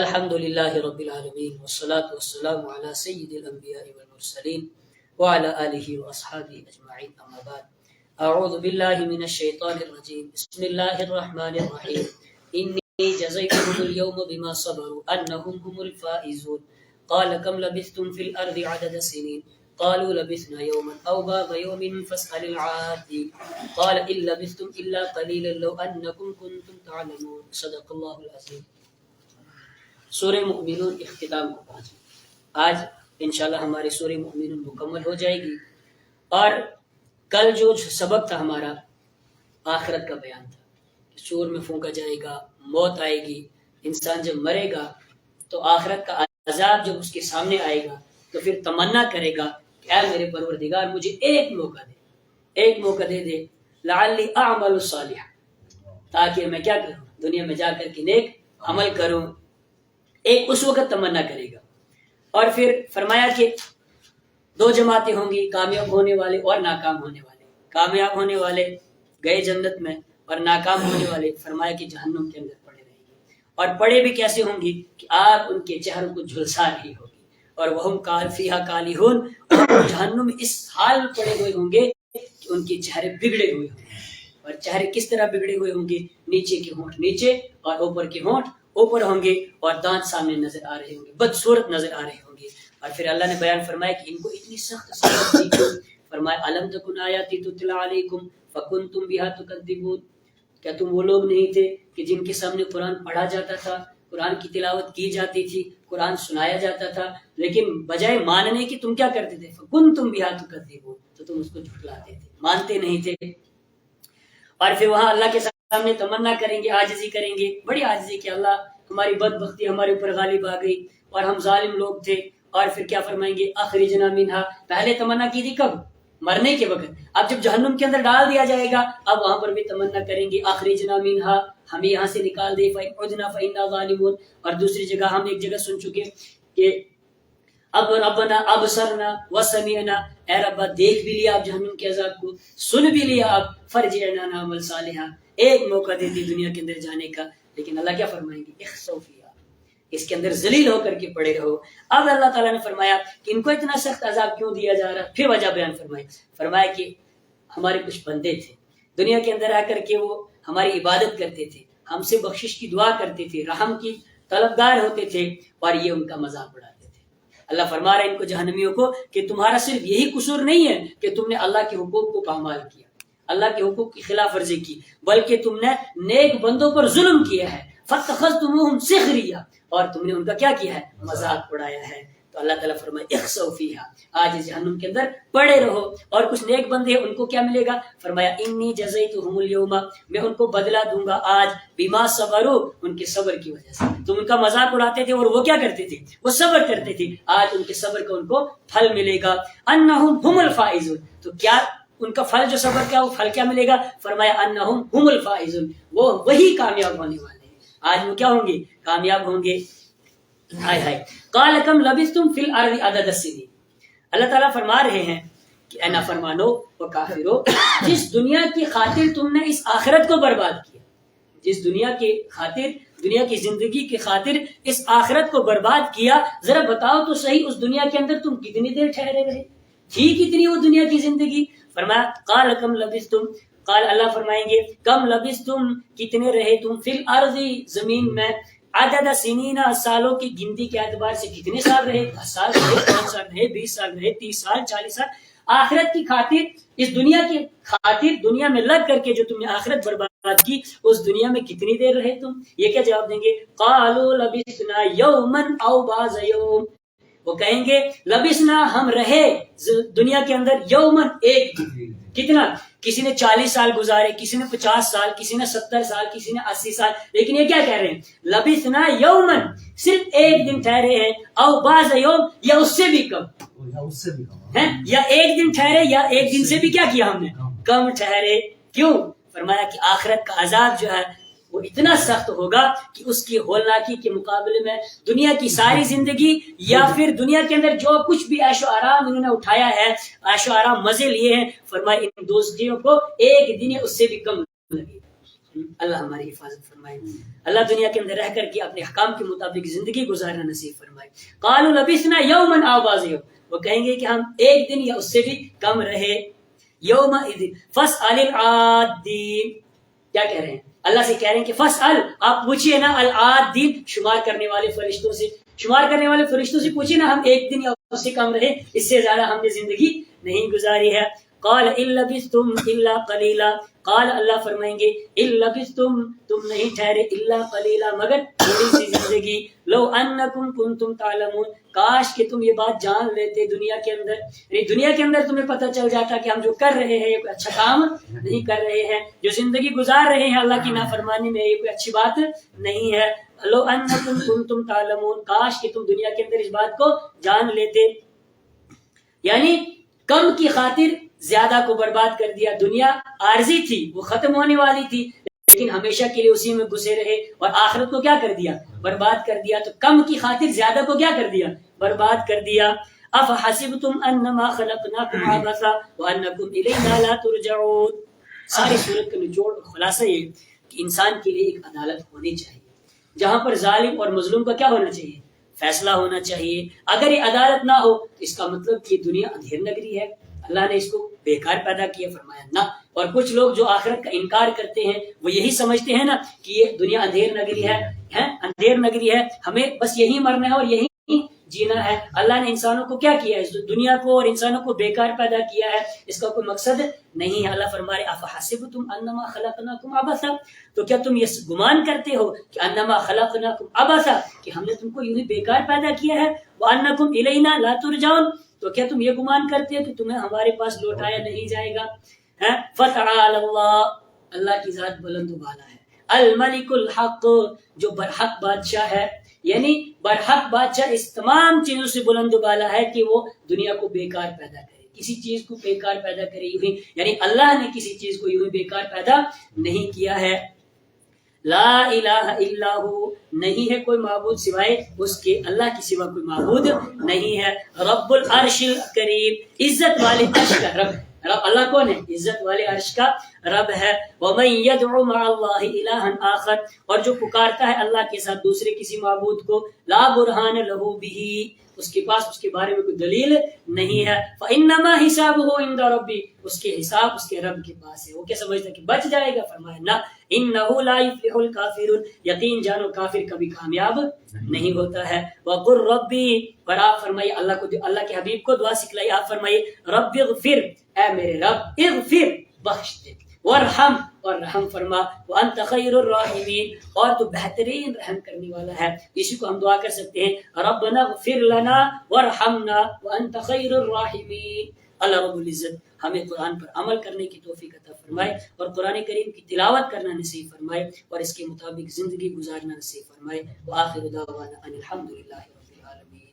الحمد لله رب العالمين والصلاة والسلام على سيد الأنبياء والمرسلين وعلى آله وأصحابه أجمعين أما بعد أعوذ بالله من الشيطان الرجيم بسم الله الرحمن الرحيم إني جزيتهم اليوم بما صبروا أنهم هم الفائزون قال كم لبثتم في الأرض عدد سنين قالوا لبثنا يوما أو بعض يوم فاسأل العادين قال إن لبثتم إلا قليلا لو أنكم كنتم تعلمون صدق الله العظيم. سورہ مؤمنون اختتام کو پہنچے. آج انشاءاللہ ہماری سورہ مؤمنون مکمل ہو جائے گی. اور کل جو سبق تھا ہمارا آخرت کا بیان تھا. سور میں پھونکا جائے گا، موت آئے گی، انسان جب مرے گا تو آخرت کا عذاب جب اس کے سامنے آئے گا تو پھر تمنا کرے گا کہ اے میرے پروردگار مجھے ایک موقع دے دے لعلی اعمل صالحا، تاکہ میں کیا کروں، دنیا میں جا کر کے نیک عمل کروں. ایک اس وقت تمنا کرے گا. اور پھر فرمایا کہ دو جماعتیں ہوں گی، کامیاب ہونے والے اور ناکام ہونے والے. کامیاب ہونے والے گئے جنت میں اور ناکام ہونے والے فرمایا کہ جہنم کے اندر پڑے رہیں گے. اور پڑے بھی کیسے ہوں گی کہ آگ ان کے چہروں کو جھلسا رہی ہوگی. اور وہم فیہا کالہون، جہنم میں اس حال میں پڑے ہوئے ہوں گے کہ ان کے چہرے بگڑے ہوئے ہوں گے. اور چہرے کس طرح بگڑے ہوئے ہوں گے؟ نیچے کے ہونٹ نیچے اور اوپر کے ہونٹ اوپر ہوں گے، اور دانت سامنے نظر آ رہے ہوں گے، بدصورت نظر آ رہے ہوں گے. اور پھر اللہ نے بیان فرمایا کہ ان کو اتنی سخت سزا دی کیوں؟ فرمایا الم تکن آیاتی تتلی علیکم فکنتم بہا تکذبون، کیا تم وہ لوگ نہیں تھے کہ جن کے سامنے قرآن پڑھا جاتا تھا، قرآن کی تلاوت کی جاتی تھی، قرآن سنایا جاتا تھا، لیکن بجائے ماننے کی تم کیا کرتے تھے؟ فکنتم بہا تکذبون، تو تم اس کو جھٹلاتے تھے، مانتے نہیں تھے. اور پھر وہاں اللہ کے سامنے تمنا کریں گے، عاجزی کریں گے، بڑی عاجزی کہ اللہ ہماری بدبختی ہمارے اوپر غالب آ گئی اور ہم ظالم لوگ تھے. اور پھر کیا فرمائیں گے؟ اخرجنا منہا، پہلے تمنا کی تھی کب؟ مرنے کے وقت. اب جب جہنم کے اندر ڈال دیا جائے گا اب وہاں پر بھی تمنا کریں گے اخرجنا منہا، ہمیں یہاں سے نکال دے، فإن عدنا فإنا ظالمون. اور دوسری جگہ ہم ایک جگہ سن چکے کہ اب ربنا ابصرنا وسمعنا، اے رب دیکھ بھی لیا آپ جہنم کے عذاب کو، سن بھی لیا آپ، فرجعنا نعمل صالحا، ایک موقع دے دی دنیا کے اندر جانے کا. لیکن اللہ کیا فرمائیں گے؟ اخسؤ فیہا، اس کے اندر ذلیل ہو کر کے پڑے رہو. اب اللہ تعالیٰ نے فرمایا کہ ان کو اتنا سخت عذاب کیوں دیا جا رہا؟ پھر وجہ بیان فرمایا کہ ہمارے کچھ بندے تھے دنیا کے اندر آ کر کے وہ ہماری عبادت کرتے تھے، ہم سے بخشش کی دعا کرتے تھے، رحم کی طلبگار ہوتے تھے، اور یہ ان کا مذاق اڑاتے تھے. اللہ فرما رہا ہے ان کو، جہنمیوں کو، کہ تمہارا صرف یہی قصور نہیں ہے کہ تم نے اللہ کے حقوق کو پامال کیا، اللہ کے حقوق کی خلاف ورزی کی، بلکہ تم نے نیک بندوں پر ظلم کیا ہے. فاتخذتموہم سخریا، اور تم نے ان کا کیا کیا ہے؟ مذاق اڑایا ہے. تو اللہ تعالیٰ فرمائے اخسؤ فیہا، آج اس جہنم کے اندر پڑے رہو. اور کچھ نیک بندے ہیں ان کو کیا ملے گا؟ فرمایا انی جزیتہم اليوم، میں ان کو بدلہ دوں گا آج، بما صبروا، ان کے صبر کی وجہ سے. تم ان کا مذاق اڑاتے تھے اور وہ کیا کرتے تھے؟ وہ صبر کرتے تھے. آج ان کے صبر کا ان کو پھل ملے گا. انہم هم الفائزون، تو کیا ان کا پھل جو صبر کا وہ پھل کیا ملے گا؟ فرمایا انہم هم الفائزون، وہ وہی کامیاب ہونے والے ہیں. آج وہ کیا ہوں گے؟ کامیاب ہوں گے. ہائے ہائے. قال کم لبثتم فی الارض عدد السنین، اللہ تعالیٰ فرما رہے ہیں کہ اے نافرمانو و کافرو، جس دنیا کی خاطر تم نے اس آخرت کو برباد کیا، جس دنیا کی خاطر، دنیا کی زندگی کی خاطر اس آخرت کو برباد کیا، ذرا بتاؤ تو صحیح اس دنیا کے اندر تم کتنی دیر ٹھہرے رہے؟ تھی کتنی وہ دنیا کی زندگی؟ فرمایا قال کم لبثتم، قال اللہ فرمائیں گے کم لبثتم، کتنے رہے تم، فی الارض، زمین میں، عدد سنین، سالوں کی گنتی کے اعتبار سے کتنے سال رہے؟ 10 سال رہے، 5 سال رہے، 20 سال رہے، 30 سال، 40 سال. آخرت کی خاطر، اس دنیا کی خاطر، دنیا میں لگ کر کے جو تم نے آخرت برباد کی، اس دنیا میں کتنی دیر رہے تم؟ یہ کیا جواب دیں گے؟ قالوا لبثنا یوما او بعض یوم، وہ کہیں گے لبثنا، ہم رہے دنیا کے اندر، یومن، ایک دن. کتنا؟ کسی نے 40 سال گزارے، کسی نے 50 سال، کسی نے 70 سال، کسی نے 80 سال. لیکن یہ کیا کہہ رہے ہیں؟ لبثنا یومن، صرف ایک دن ٹھہرے ہیں، او بعض یوم، یا اس سے بھی کم ہے، یا ایک دن ٹھہرے یا ایک دن سے بھی کیا کیا ہم نے؟ کم ٹھہرے. کیوں؟ فرمایا کہ آخرت کا عذاب جو ہے وہ اتنا سخت ہوگا کہ اس کی ہولناکی کے مقابلے میں دنیا کی ساری زندگی، یا پھر دنیا کے اندر جو کچھ بھی عیش و آرام انہوں نے اٹھایا ہے، عیش و آرام مزے لیے ہیں، فرمایا ان دوزخیوں کو ایک دن اس سے بھی کم لگے. اللہ ہماری حفاظت فرمائے، اللہ دنیا کے اندر رہ کر کے اپنے احکام کے مطابق زندگی گزارنا نصیب فرمائے۔ قالوا لبثنا یوما او بعض یوم، وہ کہیں گے کہ ہم ایک دن یا اس سے بھی کم رہے۔ یومئذ فاسأل العادین، کیا کہہ رہے ہیں؟ اللہ سے کہہ رہے ہیں کہ فاسأل، آپ پوچھئے نا، العادین، شمار کرنے والے فرشتوں سے، شمار کرنے والے فرشتوں سے پوچھئے نا، ہم ایک دن یا اس سے کم رہے، اس سے زیادہ ہم نے زندگی نہیں گزاری ہے۔ قال ان لبثتم الا قلیلا، قال اللہ فرمائیں گے ان لبثتم، تم نہیں ٹھہرے، الا قلیلا، مگر تھوڑی سی زندگی، لو انکم کنتم تعلمون، کاش کہ تم یہ بات جان لیتے دنیا کے اندر، یعنی دنیا کے اندر تمہیں پتہ چل جاتا کہ ہم جو کر رہے ہیں یہ کوئی اچھا کام نہیں کر رہے ہیں، جو زندگی گزار رہے ہیں اللہ کی نافرمانی میں، یہ کوئی اچھی بات نہیں ہے۔ لو انکم کنتم تعلمون، کاش کہ تم دنیا کے اندر اس بات کو جان لیتے، یعنی کم کی خاطر زیادہ کو برباد کر دیا۔ دنیا عارضی تھی، وہ ختم ہونے والی تھی، لیکن ہمیشہ کے لیے اسی میں گھسے رہے، اور آخرت کو کیا کر دیا؟ برباد کر دیا۔ تو کم کی خاطر زیادہ کو کیا کر دیا؟ برباد کر دیا۔ افحسبتم انما خلقناکم عبثا وانکم الینا لا ترجعون، ساری صورت کا نچوڑ خلاصہ یہ کہ انسان کے لیے ایک عدالت ہونی چاہیے، جہاں پر ظالم اور مظلوم کا کیا ہونا چاہیے؟ فیصلہ ہونا چاہیے۔ اگر یہ عدالت نہ ہو تو اس کا مطلب کہ دنیا اندھیر نگری ہے، اللہ نے اس کو بیکار پیدا کیا، فرمایا نہ۔ اور کچھ لوگ جو آخرت کا انکار کرتے ہیں وہ یہی سمجھتے ہیں نا کہ یہ دنیا اندھیر نگری ہے، اندھیر نگری ہے، ہمیں بس یہی مرنا ہے اور یہی جینا ہے۔ اللہ نے انسانوں کو کیا کیا ہے؟ اس دنیا کو اور انسانوں کو بیکار پیدا کیا ہے، اس کا کوئی مقصد نہیں ہے۔ اللہ فرمائے افحسبتم انما خلقناکم عبثا، تو کیا تم یہ گمان کرتے ہو کہ انما خلقناکم عبثا، کہ ہم نے تم کو یوں ہی بیکار پیدا کیا ہے، وانکم الینا لا ترجعون، تو کیا تم یہ گمان کرتے ہو کہ تمہیں ہمارے پاس لوٹایا نہیں جائے گا؟ فتعال اللہ، اللہ کی ذات بلند و بالا ہے، الملک الحق، جو برحق بادشاہ ہے، یعنی برحق بادشاہ اس تمام چیزوں سے بلند و بالا ہے کہ وہ دنیا کو بیکار پیدا کرے، کسی چیز کو بیکار پیدا کرے یوں ہی، یعنی اللہ نے کسی چیز کو یوں ہی بیکار پیدا نہیں کیا ہے۔ لا الہ الا ہو، نہیں ہے کوئی معبود سوائے اس کے، اللہ کی سوا کوئی معبود نہیں ہے۔ رب العرش الکریم، عزت والے عرش کا رب، رب اللہ کون ہے؟ عزت والے عرش کا رب ہے۔ ومن يدعو مع اللہ الہا آخر، اور جو پکارتا ہے اللہ کے ساتھ دوسرے کسی معبود کو، لا برہان لہ بہ، اس کے پاس اس کے بارے میں کوئی دلیل نہیں ہے، فانما حسابہ عند ربی، اس کے حساب اس کے رب کے پاس ہے، وہ کیا سمجھتا ہے کہ بچ جائے گا؟ فرمایا نہ، انہ لا یفلح الکافرون، یقین جانو کافر کبھی کامیاب نہیں ہوتا ہے۔ وقل ربی، پر آپ فرمائیے اللہ کو، اللہ کے حبیب کو دعا سکھلائی، آپ فرمائیے رب اغفر، اے میرے رب، اغفر، بخش دے، ورحم، اور رحم فرما، وانت خیر الراحمین، اور تو بہترین رحم کرنے والا ہے۔ اسی کو ہم دعا کر سکتے ہیں، ربنا اغفر لنا وارحمنا وانت خیر الراحمین۔ اللہ رب العزت ہمیں قرآن پر عمل کرنے کی توفیق عطا فرمائے، اور قرآن کریم کی تلاوت کرنا نصیب فرمائے، اور اس کے مطابق زندگی گزارنا نصیب فرمائے۔ وآخر دعوانا ان الحمد للہ رب العالمین۔